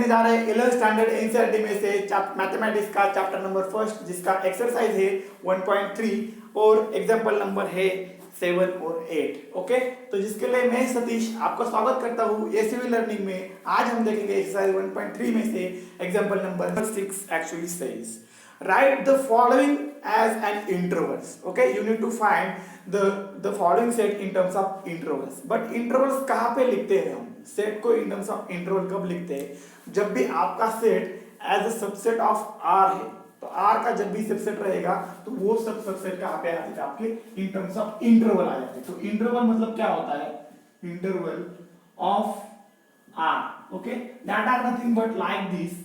जा रहे हैं 11th स्टैंडर्ड एनसीईआरटी में से मैथमेटिक्स का चैप्टर नंबर फर्स्ट, जिसका एक्सरसाइज है 1.3 और एग्जाम्पल नंबर है 7 और 8। ओके, तो जिसके लिए मैं सतीश आपका स्वागत करता हूँ एसीवी लर्निंग में। आज हम देखेंगे एक्सरसाइज 1.3 में से example number 6 actually says write the following as an intervals. Okay, you need to find the following set in terms of intervals. But intervals कहाँ पे लिखते हैं हम? सेट को in terms of interval कब लिखते हैं? जब भी आपका set as a subset of R है, तो R का जब भी सबसेट रहेगा तो वो सब सबसेट कहाँ पे आ जाता है? आपके in terms of interval आ जाते हैं। तो interval मतलब क्या होता है? Interval of R. Okay, that are nothing but like this.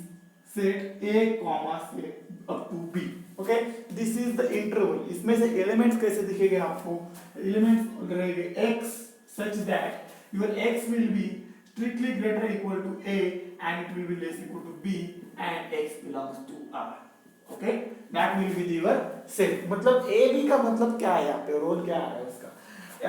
Set A comma set up to B. Okay, this is the interval. इसमें से एलिमेंट्स कैसे दिखेंगे आपको? एलिमेंट्स रहेंगे x such that your x will be strictly greater equal to A and it will be less equal to B and x belongs to R. Okay, that will be your set. मतलब A B का मतलब क्या है यहाँ पे? Role क्या है उसका?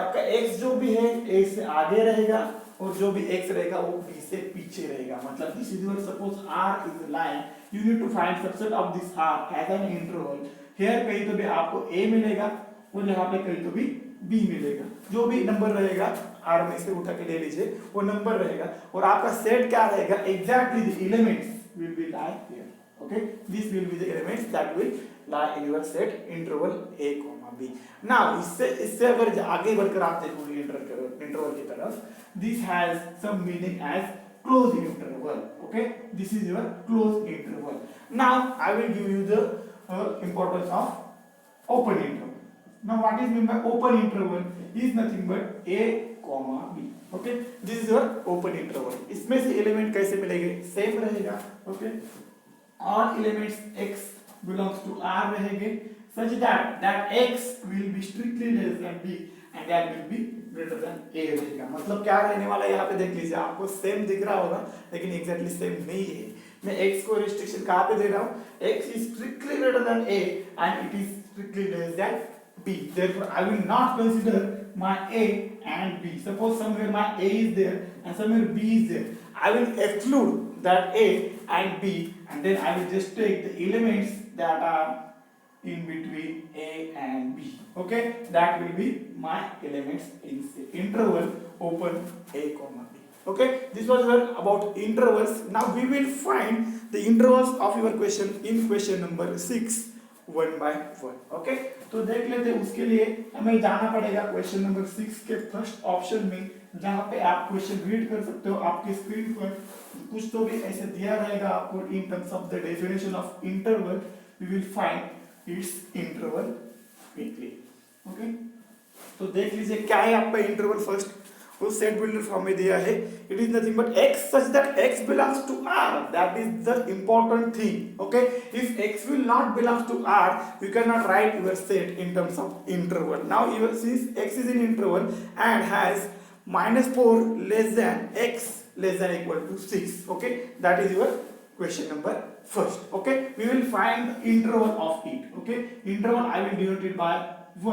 आपका x जो भी है A से आगे रहेगा और जो भी x रहेगा वो b से पीछे रहेगा। मतलब this is your suppose r is a line, you need to find subset of this r as an interval. Here कहीं तो भी आपको a मिलेगा और यहाँ पे कहीं तो भी b मिलेगा। जो भी नंबर रहेगा r में से उठा के ले लीजिए, वो नंबर रहेगा और आपका सेट क्या रहेगा? Exactly the elements will be lie here. Okay, this will be the elements that will lie in your set interval a b। Now इससे अगर आगे बढ़कर आप देखोगे इंटरवल की तरफ, this has some meaning as closed interval. Okay, this is your closed interval. Now I will give you the importance of open interval. Now what is meant by open interval? Is nothing but a comma b. Okay, this is your open interval. इसमें से element कैसे मिलेंगे? Same रहेगा। Okay, all elements x belongs to R रहेंगे such that x will be strictly less than b and that will be greater than a रहेगा। मतलब क्या रहने वाला है यहाँ पे देख लीजिए, आपको सेम दिख रहा होगा लेकिन एग्जैक्टली सेम नहीं है। मैं x को रिस्ट्रिक्शन कहाँ पे दे रहा हूँ? x is strictly greater than a and it is strictly less than b. Therefore I will not consider my a and b. Suppose somewhere my a is there and somewhere b is there, I will exclude that a and b and then I will just take the elements that are in between a and b. Okay, that will be my elements in interval open a comma b. Okay, this was about intervals. Now we will find the intervals of your question in question number 6 one by one. Okay, तो देख लेते हैं। उसके लिए हमें जाना पड़ेगा question number 6 के फर्स्ट ऑप्शन में, जहाँ पे आप क्वेश्चन रीड कर सकते हो। आपके स्क्रीन पर कुछ तो भी ऐसे दिया रहेगा आपको in terms of the definition of interval. We will find its interval quickly. Okay, तो देख लीजिए क्या है आपका इंटरवल। फर्स्ट वो सेट बिल्डर फॉर्म में दिया है, it is nothing but x such that x belongs to R. That is the important thing. Okay, if x will not belongs to R, you cannot write your set in terms of interval. Now since x is in interval and has -4 less than x less than equal to 6. Okay, that is your question number first. Okay, we will find the interval of it. Okay, interval I will denote it by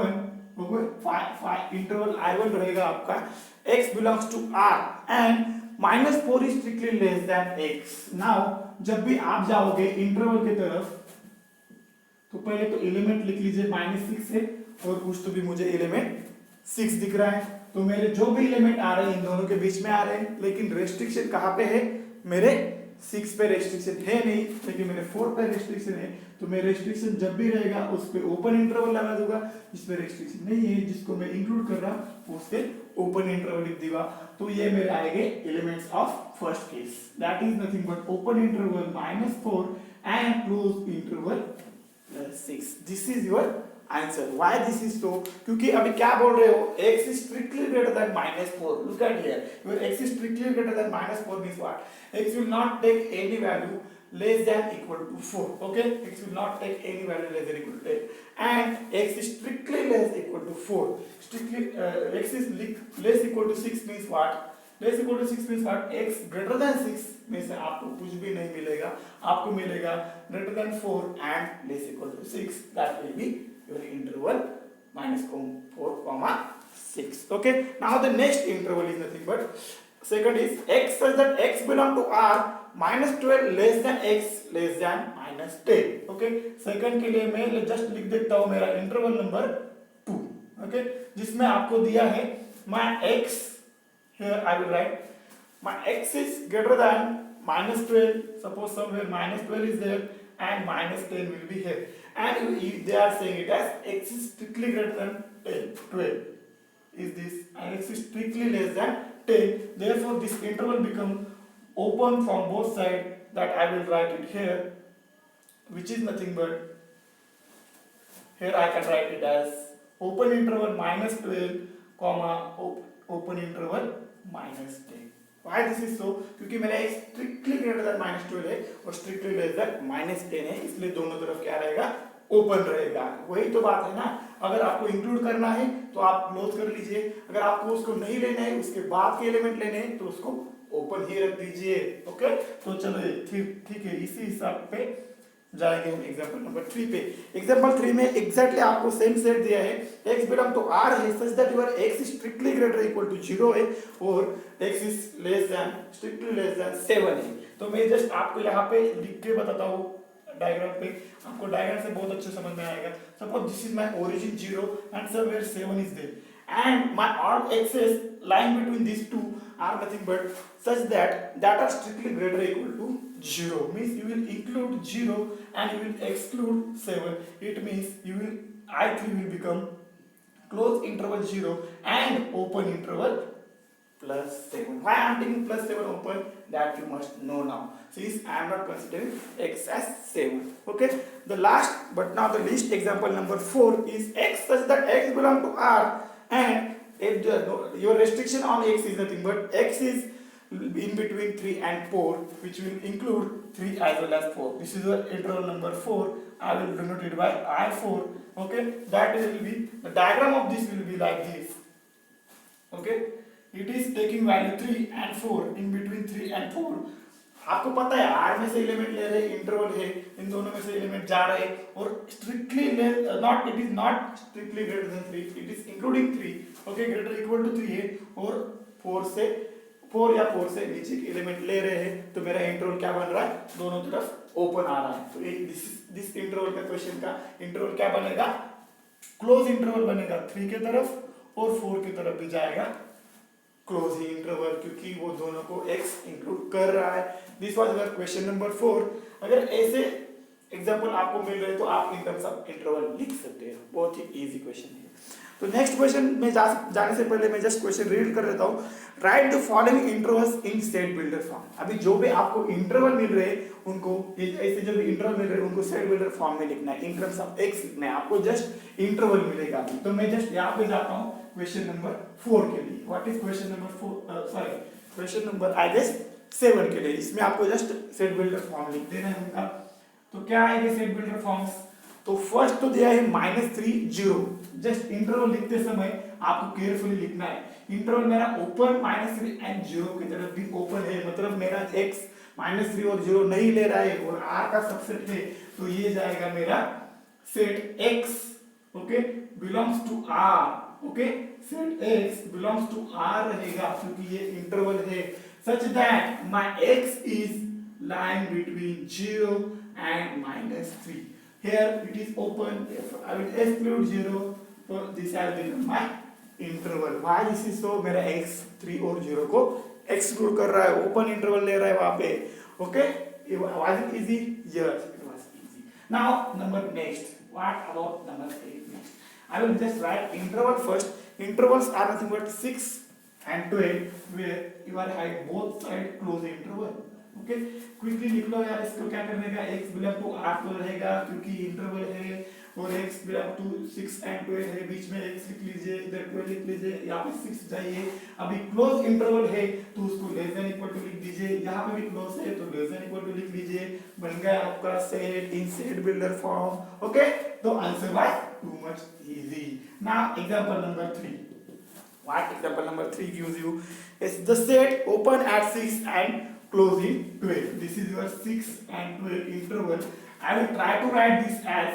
1. Okay, 5 interval I1 रहेगा आपका x belongs to R and -4 is strictly less than x. Now जब भी आप जाओगे interval की तरफ तो पहले तो एलिमेंट लिख लीजिए -6 है और कुछ तो भी मुझे एलिमेंट 6 दिख रहा है। तो मेरे जो भी एलिमेंट आ रहे हैं इन दोनों के बीच में आ रहे हैं, लेकिन रेस्ट्रिक्शन कहाँ पे है? मेरे 6 पे रेस्ट्रिक्शन है नहीं, लेकिन मेरे 4 पे रेस्ट्रिक्शन है। तो मैं रेस्ट्रिक्शन जब भी रहेगा उस पे ओपन इंटरवल लगा दूंगा, जिसमें रेस्ट्रिक्शन नहीं है जिसको मैं इंक्लूड कर रहा हूँ उस पे ओपन इंटरवल लिख दूंगा। तो ये मेरे आएंगे elements of first case, that is nothing but open interval -4 and close interval 6. This is your answer. Why this is so? क्योंकि अभी क्या बोल रहे हो? x is strictly greater than -4. Look at here, your x is strictly greater than -4 means what? X will not take any value less than equal to 4. Okay, x will not take any value less than equal to 10 and x is strictly less equal to 4. Strictly x is less equal to 6 means what? Less equal to 6 means what? X greater than 6 में से आपको कुछ भी नहीं मिलेगा, आपको मिलेगा greater than 4 and less equal to 6. That will be your interval -4 comma 6. Okay, now the next interval is nothing but second is x such that x belong to R -12 less than x less than -10। Okay, second के लिए मैं just लिख देता हूं मेरा interval number 2। Okay, जिसमें आपको दिया है my x, here I will write my x is greater than -12, suppose somewhere -12 is there and -10 will be here, and they are saying it as x is strictly greater than 12 is this, and x is strictly less than 10, therefore this interval become open from both sides, that I will write it here, which is nothing but, here I can write it as open interval -12 comma open interval -10। Why this is so? क्योंकि मेरा एक strictly greater then -12 है और strictly less then -10 है, इसलिए दोनों तरफ क्या रहेगा, ओपन रहेगा। वही तो बात है ना, अगर आपको इंक्लूड करना है तो आप क्लोज कर लीजिए, अगर आपको उसको नहीं लेना है, उसके बाद के एलिमेंट लेने हैं तो उसको ओपन ही रख दीजिए। ओके, तो चलो ठीक है, इसी हिसाब पे जाएंगे हम एग्जांपल नंबर 3 पे। एग्जांपल 3 में एग्जैक्टली आपको सेम सेट दिया है, x बिलोंग टू r है such that your x is strictly greater equal to 0 है और x is less than strictly less than 7 है। तो मैं जस्ट आपको यहाँ पे लिख के बताता हूँ डायग्राम पे, आपको डायग्राम से बहुत अच्छे समझ में आएगा। Suppose this is my origin 0 and somewhere 7 is there and my all axes lying between these two are nothing but such that are strictly greater equal to 0, means you will include 0 and you will exclude 7, it means you will I3 will become close interval 0 and open interval plus 7. Why I am taking plus 7 open, that you must know now, since I am not considering x as 7. Okay, the last but not the least example number 4 is x such that x belong to R, and if your restriction on x is nothing but x is in between 3 and 4, which will include 3 as well as 4. This is the interval number 4. I will denote it by I4. Okay, that will be the diagram of this will be like this. Okay, it is taking value 3 and 4, in between 3 and 4. आपको पता है R में से element ले रहे हैं, interval है, इन दोनों में से एलिमेंट जा रहे हैं और strictly not, it is not strictly greater than 3, it is including 3। Okay, greater equal to 3 है और 4 या 4 से नीचे के एलिमेंट ले रहे हैं, तो मेरा इंटरवल क्या बन रहा है, दोनों तरफ ओपन आ रहा है। तो दिस इंटरवल का क्वेश्चन का इंटरवल क्या बनेगा, क्लोज इंटरवल बनेगा, 3 के तरफ और 4 की तरफ भी जाएगा क्लोज ही इंटरवल, क्योंकि वो दोनों को x इंक्लूड कर रहा है। This was our question number 4। अगर ऐसे एग्जांपल आपको मिल रहे तो आप इन टर्म्स ऑफ इंटरवल लिख सकते हैं, बहुत ही इजी क्वेश्चन है। तो नेक्स्ट क्वेश्चन में जाने से पहले मैं जस्ट क्वेश्चन रीड कर लेता हूँ। Right the following intervals in set builder form. अभी जो भी आपको इंटरवल मिल रहे हैं उनको, ऐसे जो भी इंटरवल मिल रहे हैं उनको सेट बिल्डर फॉर्म में लिखना है, इन टर्म्स ऑफ x लिखना है, आपको जस्ट इंटरवल मिलेगा। तो मैं जस्ट यहाँ पे जाता हूँ क्वेश्चन नंबर 4 के लिए। What is question number 4, sorry question number I guess 7 के लिए। इसमें आपको जस्ट सेट बिल्डर फॉर्म लिख देना है उनका। तो क्या आएगा सेट बिल्डर फॉर्म्स, तो फर्स्ट तो दिया है -3 0। जस्ट इंटरवल लिखते समय आपको केयरफुली लिखना है, इंटरवल मेरा ओपन -3 एंड 0 की तरफ भी ओपन है, मतलब मेरा x -3 और 0 नहीं ले रहा है और R का सबसेट है, तो ये जाएगा मेरा set x, okay, belongs to R। Okay, set x belongs to R रहेगा क्योंकि ये इंटरवल है, such that my x is lying between 0 and -3. Here it is open, I will exclude 0, so this has become my interval. Why this is so, मेरा x 3 और 0 को exclude कर रहा है, open interval ले रहा है वहाँ पे। Okay, was it easy? Yes, it was easy. Now number next, what about number 8 next? I will just write interval first. Intervals are nothing but 6 and 12, where you are having both side close interval. Okay, quickly लिख लो यार, इसको क्या करने का, x belong to R तो रहेगा क्योंकि interval है, और x बिलोंग टू 6 एंड 12 है, बीच में x लिख लीजिए, इधर 12 लिख लीजिए, यहाँ पे 6 जाइए। अभी क्लोज इंटरवल है तो उसको लेस देन इक्वल टू लिख दीजिए, यहाँ पे भी क्लोज है तो लेस देन इक्वल टू लिख लीजिए, बन गया आपका set in set builder form. Okay, तो answer was too much easy. Now example number 3। What example number 3 gives you is the set open at 6 and close in 12. This is your 6 and 12 interval. I will try to write this as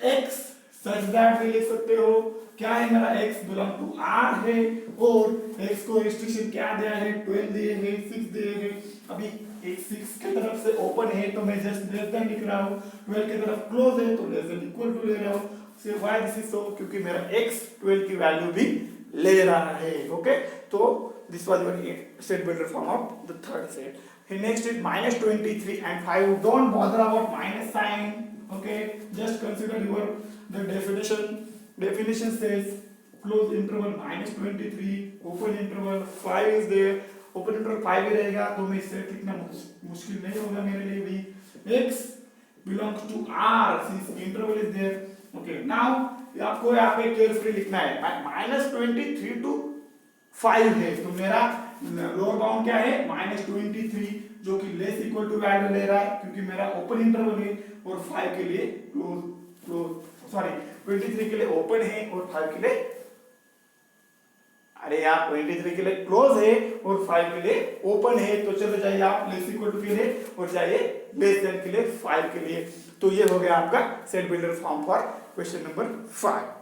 x such that we लिख सकते हो क्या है, मेरा x belong to R है और x को restriction क्या दिया है, 12 दिए है, 6 दिए है। अभी एक 6 की तरफ से ओपन है तो मैं जस्ट लेस देन लिख रहा हूँ, 12 की तरफ क्लोज है तो लेस देन इक्वल टू ले रहा हूँ। सिर्फ वाई दिस इज सो, क्योंकि मेरा x 12 की वैल्यू भी ले रहा है। ओके, तो this was your set builder form of the third set. Next is -23 and 5. Don't bother about minus sign. Okay, just consider your the definition. Definition says close interval -23, open interval 5 is there. Open interval 5 ही रहेगा तो मैं इसे लिखना मुश्किल नहीं होगा मेरे लिए भी। x belongs to R since interval is there. Okay, now आपको यहाँ पे केयरफुली लिखना है -23 to 5 है तो मेरा लोअर बाउंड क्या है -23, जो कि लेस इक्वल टू वैल्यू ले रहा है क्योंकि मेरा ओपन इंटरवल है, और 5 के लिए सॉरी 23 के लिए ओपन है और 5 के लिए, अरे यार 23 के लिए क्लोज है और 5 के लिए ओपन है, तो चलो जाइए आप लेस इक्वल टू के लिए और जाइए लेस देन के लिए 5 के लिए। तो ये हो गया आपका set builder form for question number 5।